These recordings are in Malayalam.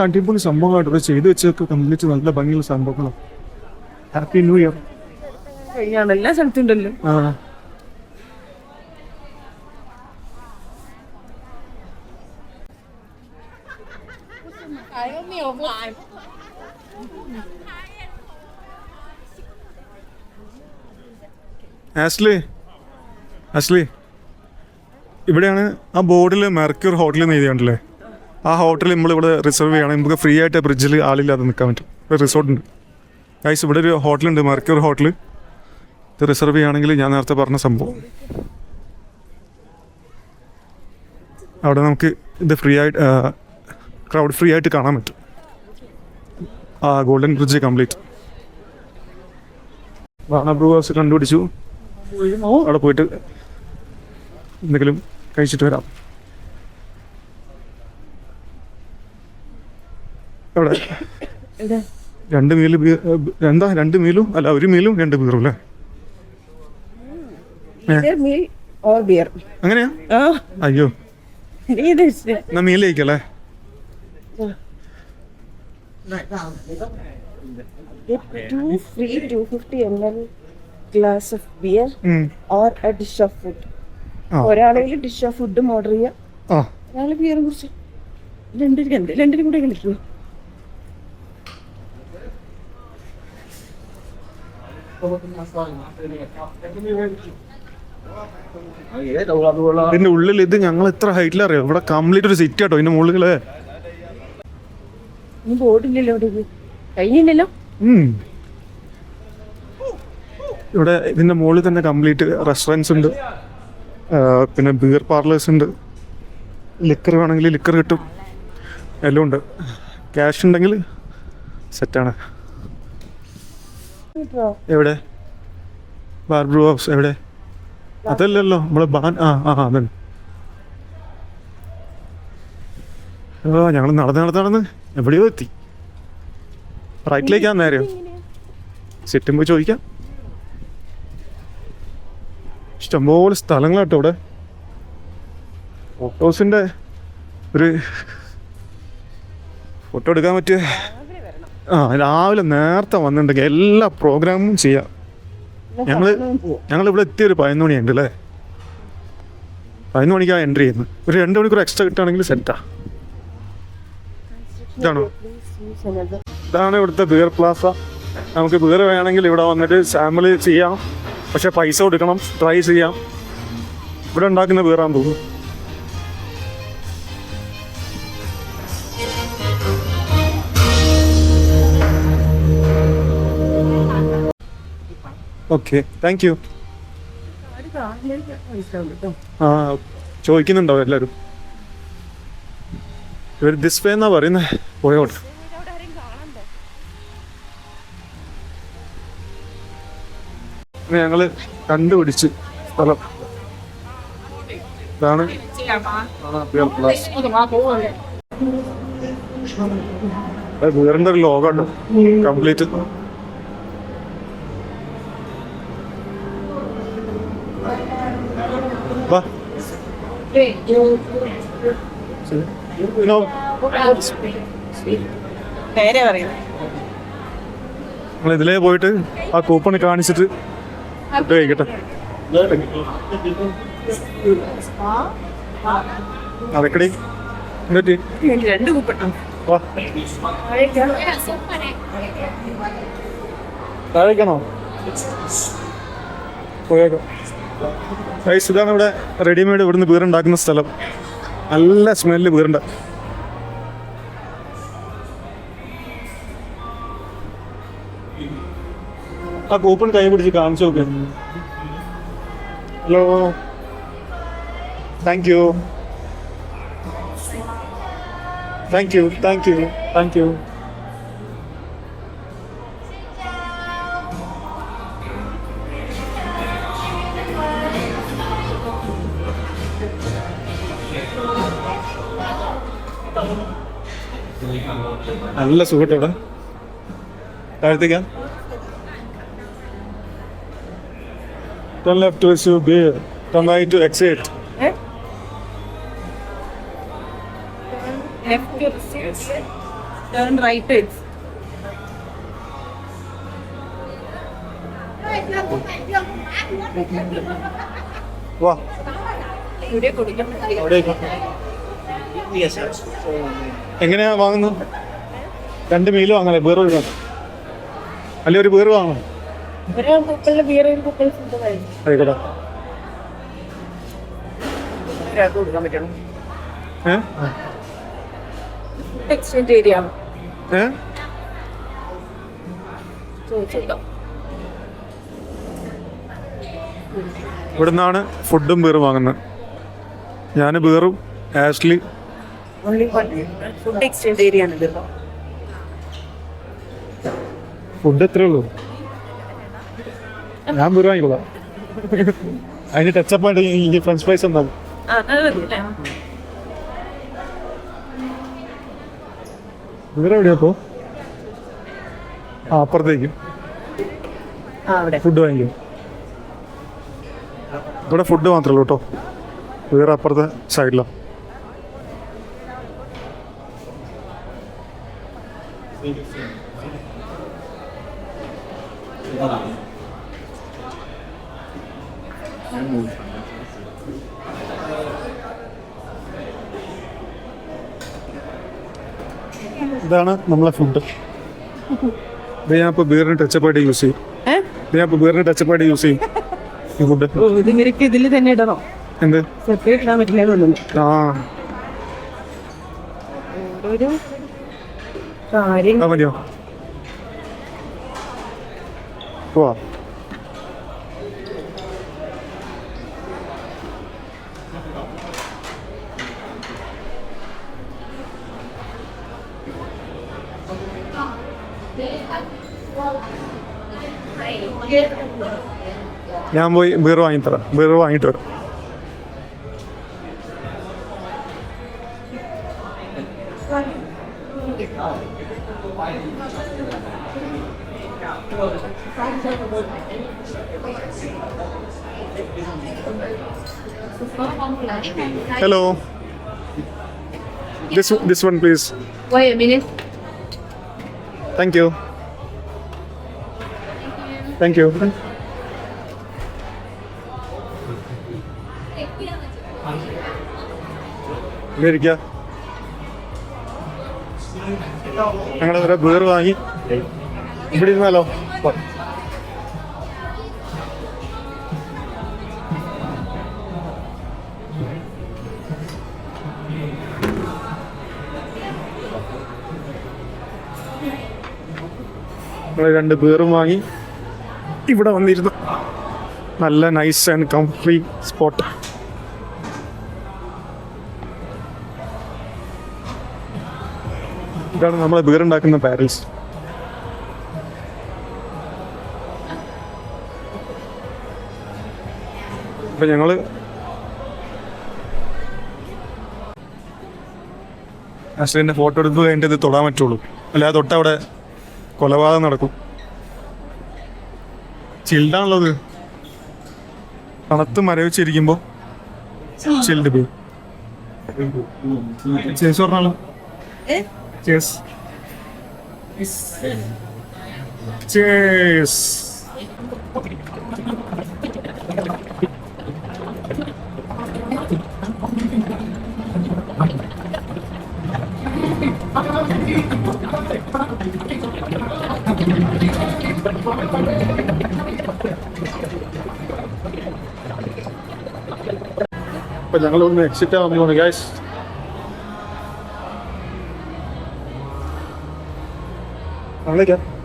അടിപൊളി സംഭവമായിട്ട് ഇവിടെ ചെയ്തു വെച്ചൊക്കെ കംപ്ലീറ്റ് നല്ല ഭംഗിയുള്ള സംഭവങ്ങളാണ്. Happy new year. എല്ലാ സ്ഥലത്തും ഉണ്ടല്ലോ. ആഷ്ലി ഇവിടെയാണ് ആ ബോർഡിൽ മെർക്യൂർ ഹോട്ടൽ എന്ന് എഴുതിയുണ്ടല്ലേ. ആ ഹോട്ടൽ നമ്മളിവിടെ റിസർവ് ചെയ്യണം. നമുക്ക് ഫ്രീ ആയിട്ട് ബ്രിഡ്ജിൽ ആളില്ലാതെ നിൽക്കാൻ പറ്റും. ഒരു റിസോർട്ടുണ്ട് ഗൈസ്. ഇവിടെ ഒരു ഹോട്ടലുണ്ട്, മെർക്യൂർ ഹോട്ടൽ. ഇത് റിസർവ് ചെയ്യുകയാണെങ്കിൽ ഞാൻ നേരത്തെ പറഞ്ഞ സംഭവം അവിടെ നമുക്ക് ഇത് ഫ്രീ ആയിട്ട് ക്രൗഡ് ഫ്രീ ആയിട്ട് കാണാൻ പറ്റും. ആ ഗോൾഡൻ ബ്രിഡ്ജ് കംപ്ലീറ്റ്. വാണ ബ്രൂ ഹൗസ് കണ്ടുപിടിച്ചു. അവിടെ പോയിട്ട് എന്തെങ്കിലും കഴിച്ചിട്ട് വരാം. എവിടെ 2 മീൽ എന്താ 2 മീലും അല്ല 1 മീലും 2 ബീറും അല്ലേ? അങ്ങനെയാ? അയ്യോ എന്നാ meal കഴിക്കല്ലേ? Free 250 ml glass of beer or a dish of food. ഒരാളെങ്കിലും ഡിഷ് ഓഫ് ഫുഡും ഓർഡർ ചെയ്യാം, ഒരാളെ ബിയറും കുറിച്ച് രണ്ടിനും കൂടെ കളിക്കൂ. ഇതിന്റെ ഉള്ളിൽ ഇത് ഞങ്ങൾ എത്ര ഹൈറ്റിലറിയോ? ഇവിടെ കംപ്ലീറ്റ് ഒരു സിറ്റി ആട്ടോ ഇതിന്റെ മുകളില്. ബോർഡില്ലല്ലോ, കഴിഞ്ഞില്ലല്ലോ. ഇവിടെ ഇതിന്റെ മുകളിൽ തന്നെ കംപ്ലീറ്റ് റെസ്റ്റോറൻറ്റ്സ് ഉണ്ട്, പിന്നെ ബിയർ പാർലേഴ്സ് ഉണ്ട്, ലിക്കർ വേണമെങ്കിൽ ലിക്കർ കിട്ടും, എല്ലാം ഉണ്ട്. ക്യാഷ് ഉണ്ടെങ്കിൽ സെറ്റാണ്. എവിടെ ബാർ ബ്രൂ ഹൗസ്? എവിടെ? അതല്ലല്ലോ നമ്മളെ അതന്നെ. ഞങ്ങൾ നടന്ന് എവിടെയോ എത്തി. റൈറ്റിലേക്കാണ് നേരെയോ? സെറ്റും പോയി ചോദിക്കാം. ഇഷ്ടംപോലെ സ്ഥലങ്ങളാട്ടോ ഇവിടെ. ഫോട്ടോസിൻ്റെ ഒരു ഫോട്ടോ എടുക്കാൻ പറ്റിയ രാവിലെ നേരത്തെ വന്നിട്ടുണ്ടെങ്കിൽ എല്ലാ പ്രോഗ്രാമും ചെയ്യാം. ഞങ്ങളിവിടെ എത്തിയൊരു 11 മണിയുണ്ട് അല്ലേ? 11 മണിക്കാണ് എൻട്രി ചെയ്യുന്നത്. ഒരു 2 മണിക്കൂർ എക്സ്ട്രാ കിട്ടുകയാണെങ്കിൽ സെറ്റാ. ഇതാണ് ഇവിടുത്തെ ബിയർ പ്ലാസ. നമുക്ക് ബിയർ വേണമെങ്കിൽ ഇവിടെ വന്നിട്ട് സാമ്പിൾ ചെയ്യാം, പക്ഷെ പൈസ കൊടുക്കണം. ട്രൈ ചെയ്യാം. ഇവിടെ ഉണ്ടാക്കുന്ന ബിയറാന്ന് തോന്നുന്നു. Okay, thank you. ചോദിക്കുന്നുണ്ടോ എല്ലാവരും? ഇവർ ദിസ് വേ എന്നാ പറയുന്നത്. പോയോട്ടെ. ഞങ്ങള് കണ്ടുപിടിച്ച് സ്ഥലം ഇതാണ്. ബിയറിന്റെ ഒരു ലോഗുണ്ട് കംപ്ലീറ്റ്. നമ്മൾ ഇതിലേ പോയിട്ട് ആ കൂപ്പൺ കാണിച്ചിട്ട് ഫുഡ് കഴിക്കട്ടെ. അതൊക്കെടി താഴേക്കാണോ? പോയേക്കാം. ഇതാണ് ഇവിടെ റെഡിമെയ്ഡ് ഇവിടുന്ന് ബീറുണ്ടാക്കുന്ന സ്ഥലം. നല്ല സ്മെല്ല് ബീറുണ്ട്. ആ കൂപ്പൺ കൈ പിടിച്ച് കാണിച്ചു നോക്ക്. Hello, thank you. Thank you, thank you, thank you. നല്ല സുഖട്ടോ ഇവിടെ. താഴത്തേക്കാ. Turn left to receive beer. Turn right to exit. Left your seat. Turn right exit. വാ ഇവിടെ കൊടുക്കണം. എങ്ങനെയാ വാങ്ങുന്നത്? 2 മീൽ വാങ്ങാനേ, ബീർ ഒഴിവാ അല്ലെ? ഒരു ബീർ വാങ്ങണം. ഒരാൾ കുപ്പിളിൽ ബിയർ, ഒരു കുപ്പിൾ ഫുഡ് കഴിക്കും. ആയിക്കോട്ടെ. ഒരാൾക്ക് കൊടുക്കാൻ പറ്റണം. ഏഹ് ഫുഡ് എക്സ്ചേഞ്ച് ഏരിയ ആണ്. ഏഹ് ചോദിച്ചോ. ഇവിടെ നിന്നാണ് ഫുഡും ബീറും വാങ്ങുന്നത്. ഞാൻ ബീറും ആഷ്ലി ഓൺലി ഫുഡ് എക്സ്ചേഞ്ച് ഏരിയ ആണ് ഇത്. ഫുഡ് എത്രേ ഉള്ളൂ. ഞാൻ ബീർ വാങ്ങിക്കോളാം. അതിന് ടച്ചപ്പായിട്ട് ഈ ഫ്രഞ്ച് ഫ്രൈസ് ഉണ്ടാവും. ബീർ എവിടെയാപ്പോ? അപ്പുറത്തേക്കും ഫുഡ് വാങ്ങിക്കും. ഇവിടെ ഫുഡ് മാത്രമേ ഉള്ളൂ കേട്ടോ, വേറെ അപ്പുറത്തെ സൈഡിലാണ്. ഇതാണ് നമ്മളെ ഫുഡ്. ഇത് ഞാൻ ഇപ്പോൾ ബീറിന് ടച്ചപ്പായിട്ട് യൂസ് ചെയ്യും. ഈ ഫുഡ് ഇതിൽ തന്നെ ഇടണോ? എന്ത് സെപ്പറേറ്റ് ഇടാൻ പറ്റില്ല. ആ ഒരു കാര്യം മതിയോ? പോവാ. ഞാൻ പോയി ബീർ വാങ്ങിത്തരാം. ബീർ വാങ്ങിയിട്ട് വരാം. Hello, this one please. Wait a minute. Thank you. ഇരിക്ക. ഞങ്ങളൊരു ബീർ വാങ്ങി ഇവിടെ ഇരുന്നാലോ? ഞങ്ങൾ 2 ബീറും വാങ്ങി ഇവിടെ വന്നിരുന്നു. നല്ല നൈസ് ആൻഡ് കംഫർട്ടി സ്പോട്ട്. ഇതാണ് നമ്മളെ ബീർ ഉണ്ടാക്കുന്ന പാരീസ്. അപ്പൊ ഞങ്ങള് അശ്ലിന്റെ ഫോട്ടോ എടുത്ത് കഴിഞ്ഞിട്ട് ഇത് തൊടാൻ പറ്റുള്ളൂ, അല്ലാതെ തൊട്ടവിടെ കൊലപാതകം നടക്കും. ചിൽഡാണുള്ളത്. തണുത്ത് മരവിച്ചിരിക്കുമ്പോ ചിൽഡ് ബീർ. ചേച്ചി പറഞ്ഞാലോ? Cheers. Cheers. അപ്പോൾ ഞങ്ങളൊന്ന് എക്സിറ്റ് ആവാൻ പോകുന്നു guys.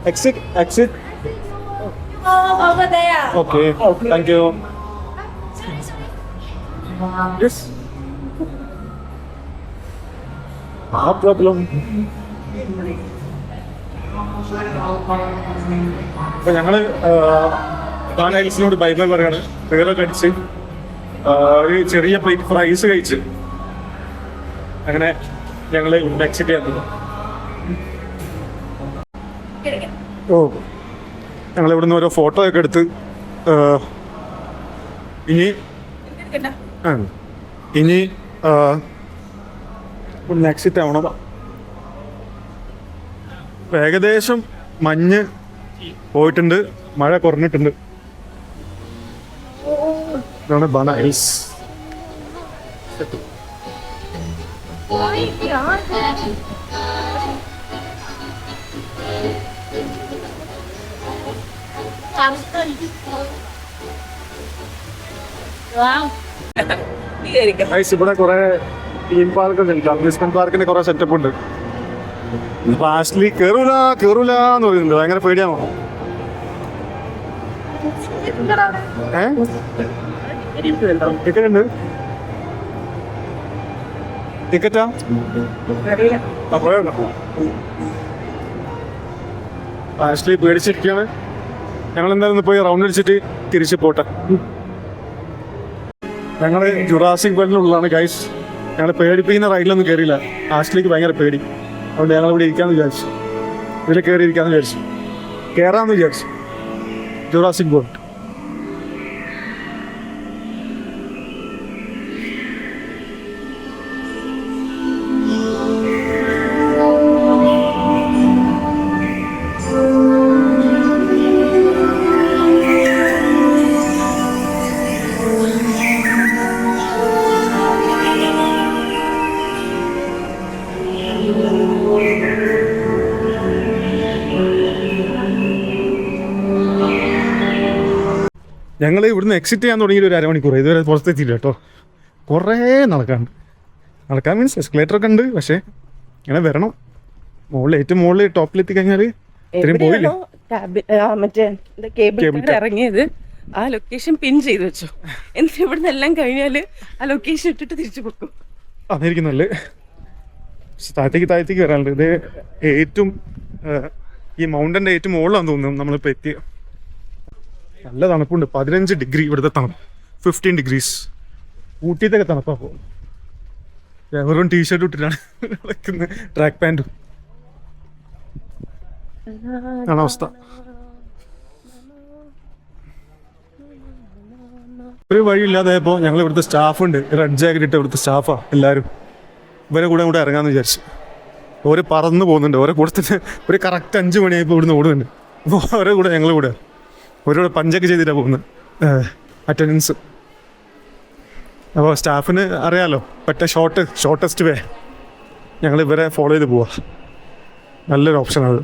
Exit. Over there. Okay. Thank you. Yes. No problem. അപ്പൊ ഞങ്ങള് ഹിൽസിനോട് ബൈ ബൈ പറയാണ്. പേരൊക്കെ അടിച്ച് ഒരു ചെറിയ പ്ലേറ്റ് ഫ്രൈസ് കഴിച്ച് അങ്ങനെ ഞങ്ങള് എക്സിറ്റ് ചെയ്യാൻ പോകും. ഓ, ഞങ്ങൾ ഇവിടെ നിന്ന് ഓരോ ഫോട്ടോ ഒക്കെ എടുത്ത് ഇനി ഇവിടുന്ന് എക്സിറ്റ് ആവണം. ഏകദേശം മഞ്ഞ് പോയിട്ടുണ്ട്, മഴ കുറഞ്ഞിട്ടുണ്ട്. ഇതാണ് ബനാറസ്. ഇവിടെ കുറെ തീം പാർക്ക് ഉണ്ട്, അമ്യൂസ്മെന്റ് പാർക്കിന്റെ കുറെ സെറ്റപ്പ് ഉണ്ട്. ലാസ്റ്റ്ലി കേറൂല എന്ന് പറയുന്നുണ്ട്. ഭയങ്കര പേടിയാണോ? ടിക്കറ്റ് ഉണ്ട്. ടിക്കറ്റാ ലാസ്റ്റ്ലി പേടിച്ചിരിക്കുകയാണ്. ഞങ്ങൾ എന്തായാലും പോയി റൗണ്ട് അടിച്ചിട്ട് തിരിച്ച് പോട്ടെ. ഞങ്ങൾ ജുറാസിക് വേൾഡിലുള്ളതാണ് ഗൈസ്. ഞങ്ങൾ പേടിപ്പിക്കുന്ന റൈഡിലൊന്നും കയറിയില്ല. ലാസ്റ്റിലേക്ക് ഭയങ്കര പേടി. അതുകൊണ്ട് ഞങ്ങൾ ഇവിടെ ഇരിക്കാമെന്ന് വിചാരിച്ചു. ഇതിൽ കയറി ഇരിക്കാമെന്ന് വിചാരിച്ചു. കയറാമെന്ന് വിചാരിച്ചു. Jurassic world. ഞങ്ങൾ ഇവിടുന്ന് എക്സിറ്റ് ചെയ്യാൻ തുടങ്ങിയിട്ട് ഒരു അരമണിക്കൂർ ഇതുവരെ പുറത്തെത്തിയില്ല കേട്ടോ. കുറേ നടക്കാൻ മീൻസ് എസ്കലേറ്ററൊക്കെ ഉണ്ട്, പക്ഷേ ഇങ്ങനെ വരണം. ഏറ്റവും മുകളിൽ ടോപ്പിലെത്തി കഴിഞ്ഞാൽ ഇത്രയും പോയില്ല. മറ്റേ കേബിൾ ഇറങ്ങിയത് ആ ലൊക്കേഷൻ പിൻ ചെയ്ത് വെച്ചു. എന്നിട്ട് ഇവിടുന്ന് എല്ലാം കഴിഞ്ഞാൽ ആ ലൊക്കേഷൻ ഇട്ടിട്ട് തിരിച്ചു കൊടുക്കും. അതായിരിക്കും നല്ല. താഴത്തേക്ക് വരാനുണ്ട്. ഇത് ഏറ്റവും ഈ മൗണ്ടൻ്റെ ഏറ്റവും മുകളിലാണെന്ന് തോന്നുന്നു നമ്മളിപ്പോൾ എത്തിയ. നല്ല തണുപ്പുണ്ട്. 15 ഡിഗ്രി ഇവിടുത്തെ തണുപ്പ്. 15 ഡിഗ്രീസ്. ഊട്ടിയത്തൊക്കെ തണുപ്പാ പോകും. വെറും ടീഷർട്ട് ഇട്ടിട്ടാണ് കളിക്കുന്നത്, ട്രാക്ക് പാൻറ്റും ആണ് അവസ്ഥ. ഒരു വഴിയില്ലാതായപ്പോൾ ഞങ്ങൾ ഇവിടുത്തെ സ്റ്റാഫുണ്ട്, റെഡ് ജാക്കറ്റ് ഇട്ട് ഇവിടുത്തെ സ്റ്റാഫാ എല്ലാവരും. ഇവരെ കൂടെ ഇറങ്ങാമെന്ന് വിചാരിച്ചു. ഓര് പറന്ന് പോകുന്നുണ്ട്. ഓരോ കൂടെ തന്നെ ഒരു കറക്റ്റ് 5 മണിയായപ്പോൾ ഇവിടുന്ന് ഓടുന്നുണ്ട്. അപ്പോൾ അവരെ കൂടെ ഞങ്ങൾ കൂടെ ഓരോട് പഞ്ചൊക്കെ ചെയ്തിട്ടാണ് പോകുന്നത്, അറ്റൻഡൻസ്. അപ്പോൾ സ്റ്റാഫിന് അറിയാമല്ലോ പറ്റ ഷോർട്ടസ്റ്റ് വേ ഞങ്ങൾ ഇവരെ ഫോളോ ചെയ്ത് പോവാ. നല്ലൊരു ഓപ്ഷനാണ്.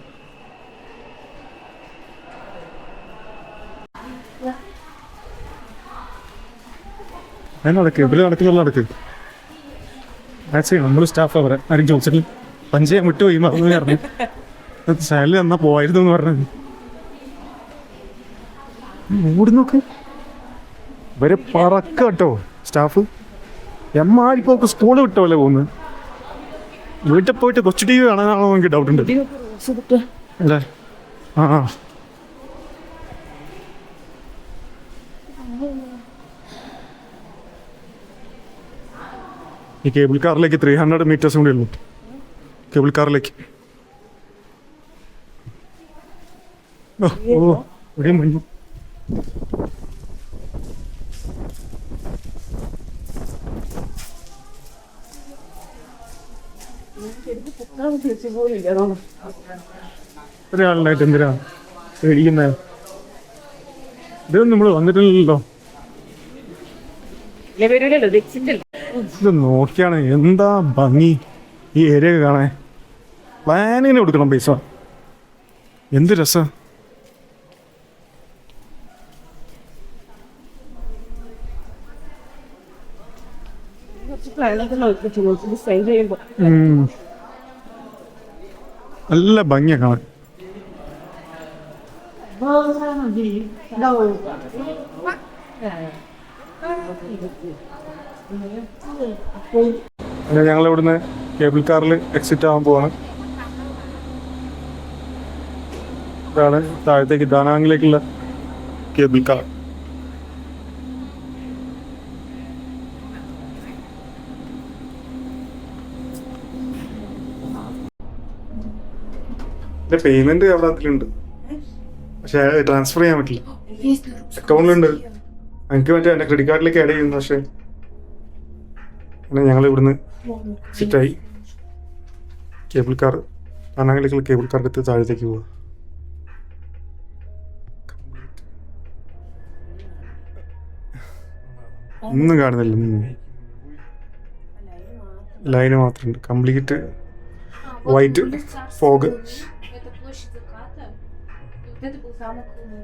നടക്ക് ഇവര് നടക്ക് നമ്മൾ സ്റ്റാഫ് അവരെ ആരും ചോദിച്ചിട്ട് പഞ്ച് ചെയ്യാൻ വിട്ടുപോയി മറന്നു പറഞ്ഞു. സാലറി തന്നാ പോയിരുന്നു എന്ന് പറഞ്ഞു. ഓടി നോക്ക്, ഇവരെ പറക്ക കേട്ടോ സ്റ്റാഫ്. എമ്മാരിപ്പോ സ്കൂള് വിട്ടോല്ലേ പോകുന്നത്. വീട്ടിൽ പോയിട്ട് കൊച്ചു ടി വി കാണാനാണോ എനിക്ക് ഡൗട്ട് ഉണ്ട് അല്ലേ? ആ ഈ കേബിൾ കാറിലേക്ക് 300 മീറ്റേഴ്സും കൂടി ഉള്ളൂ. കേബിൾ കാറിലേക്ക് ഇവിടെ മഞ്ഞു. ഒരാളുണ്ടായിട്ട് എന്തിനാ പേടിക്കുന്ന? ഇതൊന്നും നമ്മള് വന്നിട്ടില്ലല്ലോ. ഇത് നോക്കിയാണ് എന്താ ഭംഗി ഈ ഏരിയ ഒക്കെ കാണാൻ. പ്ലാനിങ്ങിന് കൊടുക്കണം പൈസ. എന്ത് രസം. നല്ല ഭംഗിയാ കാണാൻ. ഞങ്ങൾ ഇവിടുന്ന് കേബിൾ കാറിൽ എക്സിറ്റ് ആവാൻ പോവാണ്. ഇതാണ് താഴത്തേക്ക് ദാനാങ്ങിലേക്കുള്ള കേബിൾ കാർ. പേയ്മെന്റ് കേരളത്തിലുണ്ട്, പക്ഷെ ട്രാൻസ്ഫർ ചെയ്യാൻ പറ്റില്ല. അക്കൗണ്ടിലുണ്ട്. എനിക്ക് മറ്റേ എൻ്റെ ക്രെഡിറ്റ് കാർഡിലേക്ക് ആഡ് ചെയ്യുന്നു. പക്ഷെ ഞങ്ങൾ ഇവിടുന്ന് സിറ്റായി. കേബിൾ കാർ അനാങ്ങളിക്കുള്ള കേബിൾ കാർക്ക് താഴത്തേക്ക് പോവുക. ഒന്നും കാണുന്നില്ല, ലൈന് മാത്രമുണ്ട്. Complete white fog. Это площадь заката. И вот это был замок Луны.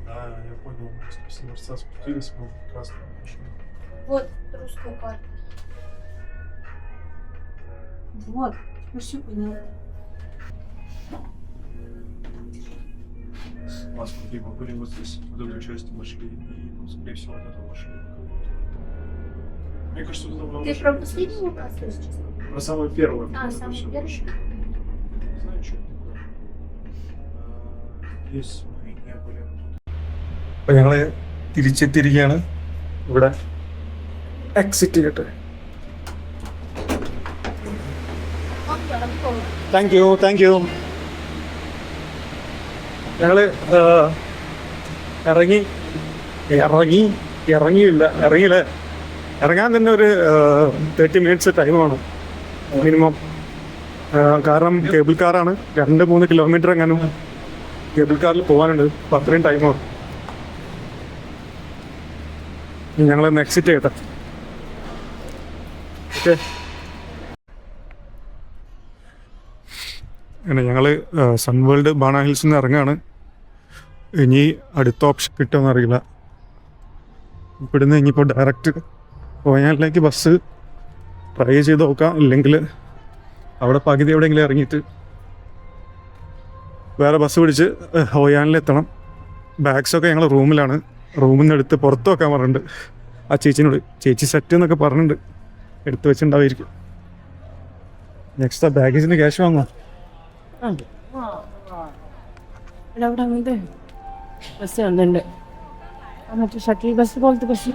Да, я понял. Спустились, спустились, мы красную машину. Вот русская карта. Вот, все поняла. Маску либо были вот здесь, вот эту часть вошли, и, ну, скорее всего, вот эту вошли. Мне кажется, это было... Ты про последнюю опасность сейчас? Про самую первую. А, Вот это самую всё первую? вошли. Не знаю, что это такое. Здесь мы не были. അപ്പോൾ ഞങ്ങൾ തിരിച്ചെത്തിയിരിക്കുകയാണ്. ഇവിടെ എക്സിറ്റ് ചെയ്യട്ടെ. Thank you, thank you. ഞങ്ങൾ ഇറങ്ങിയില്ല. ഇറങ്ങാൻ തന്നെ ഒരു 30 മിനിറ്റ്സ് ടൈമാണ് മിനിമം. കാരണം കേബിൾ കാറാണ്. 2-3 കിലോമീറ്റർ എങ്ങാനും കേബിൾ കാറിൽ പോകാനുണ്ട്. അപ്പോൾ അത്രയും ടൈമാണ്. ഞങ്ങളൊന്ന് എക്സിറ്റ് ചെയ്യട്ടെ. ഓക്കെ, അങ്ങനെ ഞങ്ങൾ സൺവേൾഡ് ബാണ ഹിൽസിൽ നിന്ന് ഇറങ്ങുകയാണ്. ഇനി അടുത്ത ഓപ്ഷൻ കിട്ടുമെന്ന് അറിയില്ല. ഇവിടുന്ന് ഇനിയിപ്പോൾ ഡയറക്റ്റ് ഹോയാനിലേക്ക് ബസ് ട്രൈ ചെയ്ത് നോക്കാം. ഇല്ലെങ്കിൽ അവിടെ പകുതി എവിടെയെങ്കിലും ഇറങ്ങിയിട്ട് വേറെ ബസ് പിടിച്ച് ഹോയാനിലെത്തണം. ബാഗ്സൊക്കെ ഞങ്ങൾ റൂമിലാണ്. റൂമിൽ നിന്ന് എടുത്ത് പുറത്ത് വെക്കാൻ പറഞ്ഞിട്ടുണ്ട് ആ ചേച്ചിനോട്. ചേച്ചി സെറ്റ് എന്നൊക്കെ പറഞ്ഞിട്ടുണ്ട്, എടുത്ത് വെച്ചിട്ടുണ്ടാവുമായിരിക്കും. നെക്സ്റ്റ് ആ ബാഗേജിന് ക്യാഷ് വാങ്ങാം. അവിടെ അങ്ങനത്തെ ബസ് വന്നിട്ടുണ്ട്. മറ്റേ ഷട്ടിൽ ബസ് പോലത്തെ ബസ്